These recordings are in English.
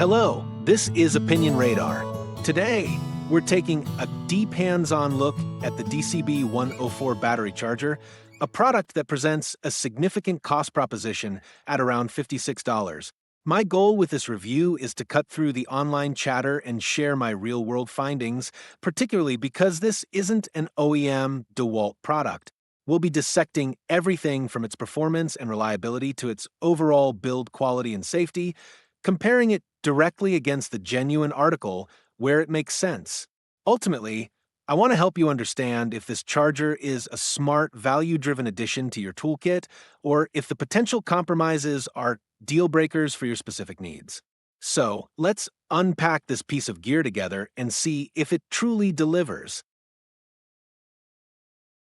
Hello, this is Opinion Radar. Today, we're taking a deep hands-on look at the DCB104 Battery Charger, a product that presents a significant cost proposition at around $56. My goal with this review is to cut through the online chatter and share my real-world findings, particularly because this isn't an OEM DeWalt product. We'll be dissecting everything from its performance and reliability to its overall build quality and safety, comparing it directly against the genuine article where it makes sense. Ultimately, I want to help you understand if this charger is a smart, value-driven addition to your toolkit, or if the potential compromises are deal breakers for your specific needs. So, let's unpack this piece of gear together and see if it truly delivers.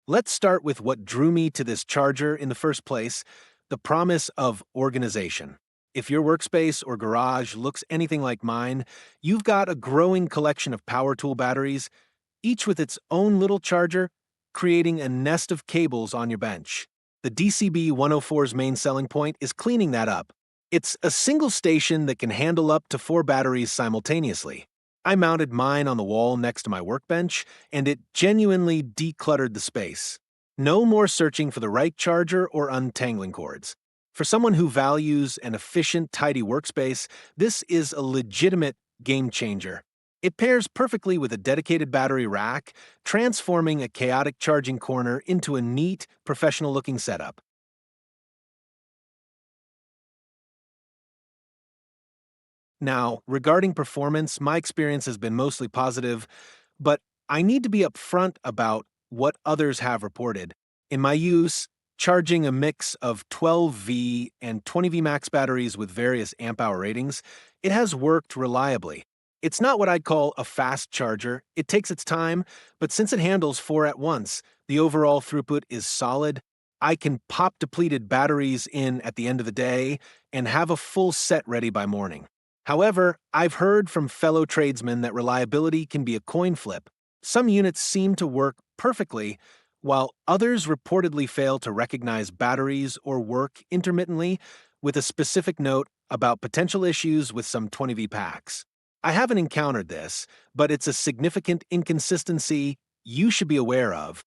Let's start with what drew me to this charger in the first place: the promise of organization. If your workspace or garage looks anything like mine, you've got a growing collection of power tool batteries, each with its own little charger, creating a nest of cables on your bench. The DCB104's main selling point is cleaning that up. It's a single station that can handle up to 4 batteries simultaneously. I mounted mine on the wall next to my workbench, and it genuinely decluttered the space. No more searching for the right charger or untangling cords. For someone who values an efficient, tidy workspace, this is a legitimate game changer. It pairs perfectly with a dedicated battery rack, transforming a chaotic charging corner into a neat, professional-looking setup. Now, regarding performance, my experience has been mostly positive, but I need to be upfront about what others have reported. In my use, charging a mix of 12V and 20V max batteries with various amp-hour ratings, it has worked reliably. It's not what I'd call a fast charger. It takes its time, but since it handles 4 at once, the overall throughput is solid. I can pop depleted batteries in at the end of the day and have a full set ready by morning. However, I've heard from fellow tradesmen that reliability can be a coin flip. Some units seem to work perfectly, while others reportedly fail to recognize batteries or work intermittently, with a specific note about potential issues with some 20V packs. I haven't encountered this, but it's a significant inconsistency you should be aware of.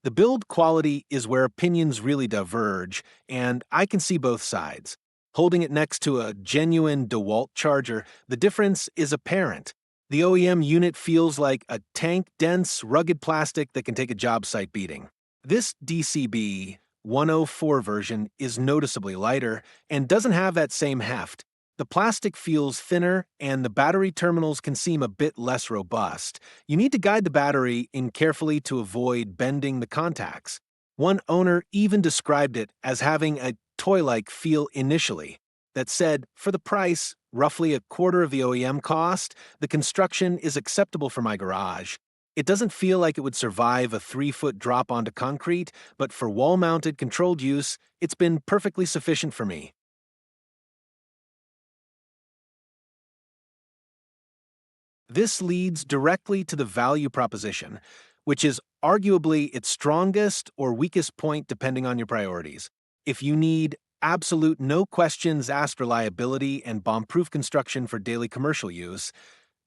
The build quality is where opinions really diverge, and I can see both sides. Holding it next to a genuine DeWalt charger, the difference is apparent. The OEM unit feels like a tank-dense, rugged plastic that can take a job site beating. This DCB104 version is noticeably lighter and doesn't have that same heft. The plastic feels thinner, and the battery terminals can seem a bit less robust. You need to guide the battery in carefully to avoid bending the contacts. One owner even described it as having a toy-like feel initially. That said, for the price, roughly a quarter of the OEM cost, the construction is acceptable for my garage. It doesn't feel like it would survive a 3-foot drop onto concrete, but for wall-mounted controlled use, it's been perfectly sufficient for me. This leads directly to the value proposition, which is arguably its strongest or weakest point depending on your priorities. If you need absolute no-questions-asked reliability and bomb-proof construction for daily commercial use,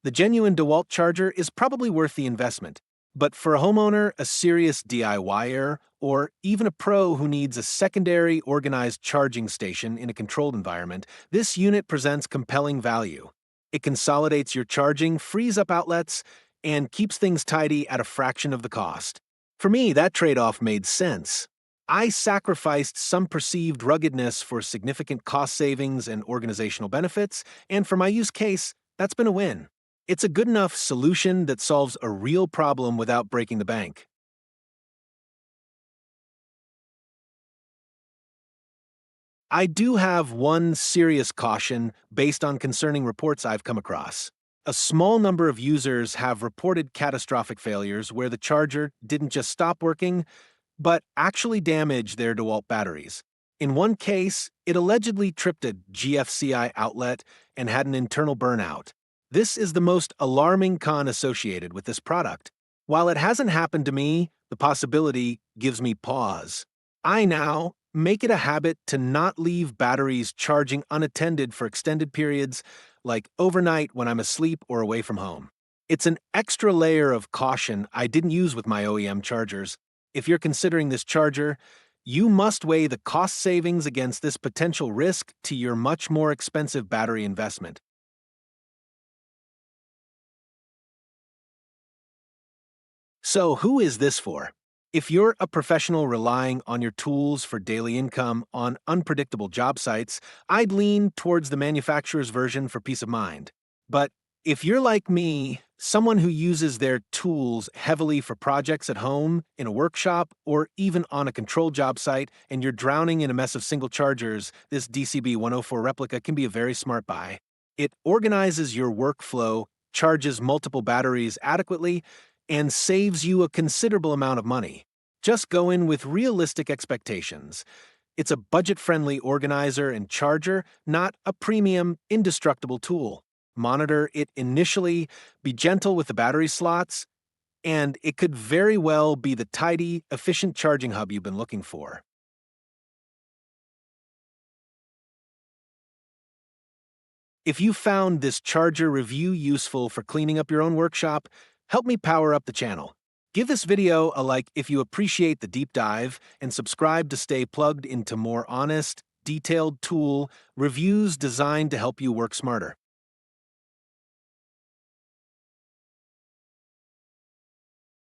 the genuine DeWalt charger is probably worth the investment. But for a homeowner, a serious DIYer, or even a pro who needs a secondary organized charging station in a controlled environment, this unit presents compelling value. It consolidates your charging, frees up outlets, and keeps things tidy at a fraction of the cost. For me, that trade-off made sense. I sacrificed some perceived ruggedness for significant cost savings and organizational benefits, and for my use case, that's been a win. It's a good enough solution that solves a real problem without breaking the bank. I do have one serious caution based on concerning reports I've come across. A small number of users have reported catastrophic failures where the charger didn't just stop working, but actually damaged their DeWalt batteries. In one case, it allegedly tripped a GFCI outlet and had an internal burnout. This is the most alarming con associated with this product. While it hasn't happened to me, the possibility gives me pause. I now make it a habit to not leave batteries charging unattended for extended periods, like overnight when I'm asleep or away from home. It's an extra layer of caution I didn't use with my OEM chargers. If you're considering this charger, you must weigh the cost savings against this potential risk to your much more expensive battery investment. So, who is this for? If you're a professional relying on your tools for daily income on unpredictable job sites, I'd lean towards the manufacturer's version for peace of mind. But if you're like me, someone who uses their tools heavily for projects at home, in a workshop, or even on a controlled job site, and you're drowning in a mess of single chargers, this DCB104 replica can be a very smart buy. It organizes your workflow, charges multiple batteries adequately, and saves you a considerable amount of money. Just go in with realistic expectations. It's a budget-friendly organizer and charger, not a premium, indestructible tool. Monitor it initially, be gentle with the battery slots, and it could very well be the tidy, efficient charging hub you've been looking for. If you found this charger review useful for cleaning up your own workshop, help me power up the channel. Give this video a like if you appreciate the deep dive, and subscribe to stay plugged into more honest, detailed tool reviews designed to help you work smarter.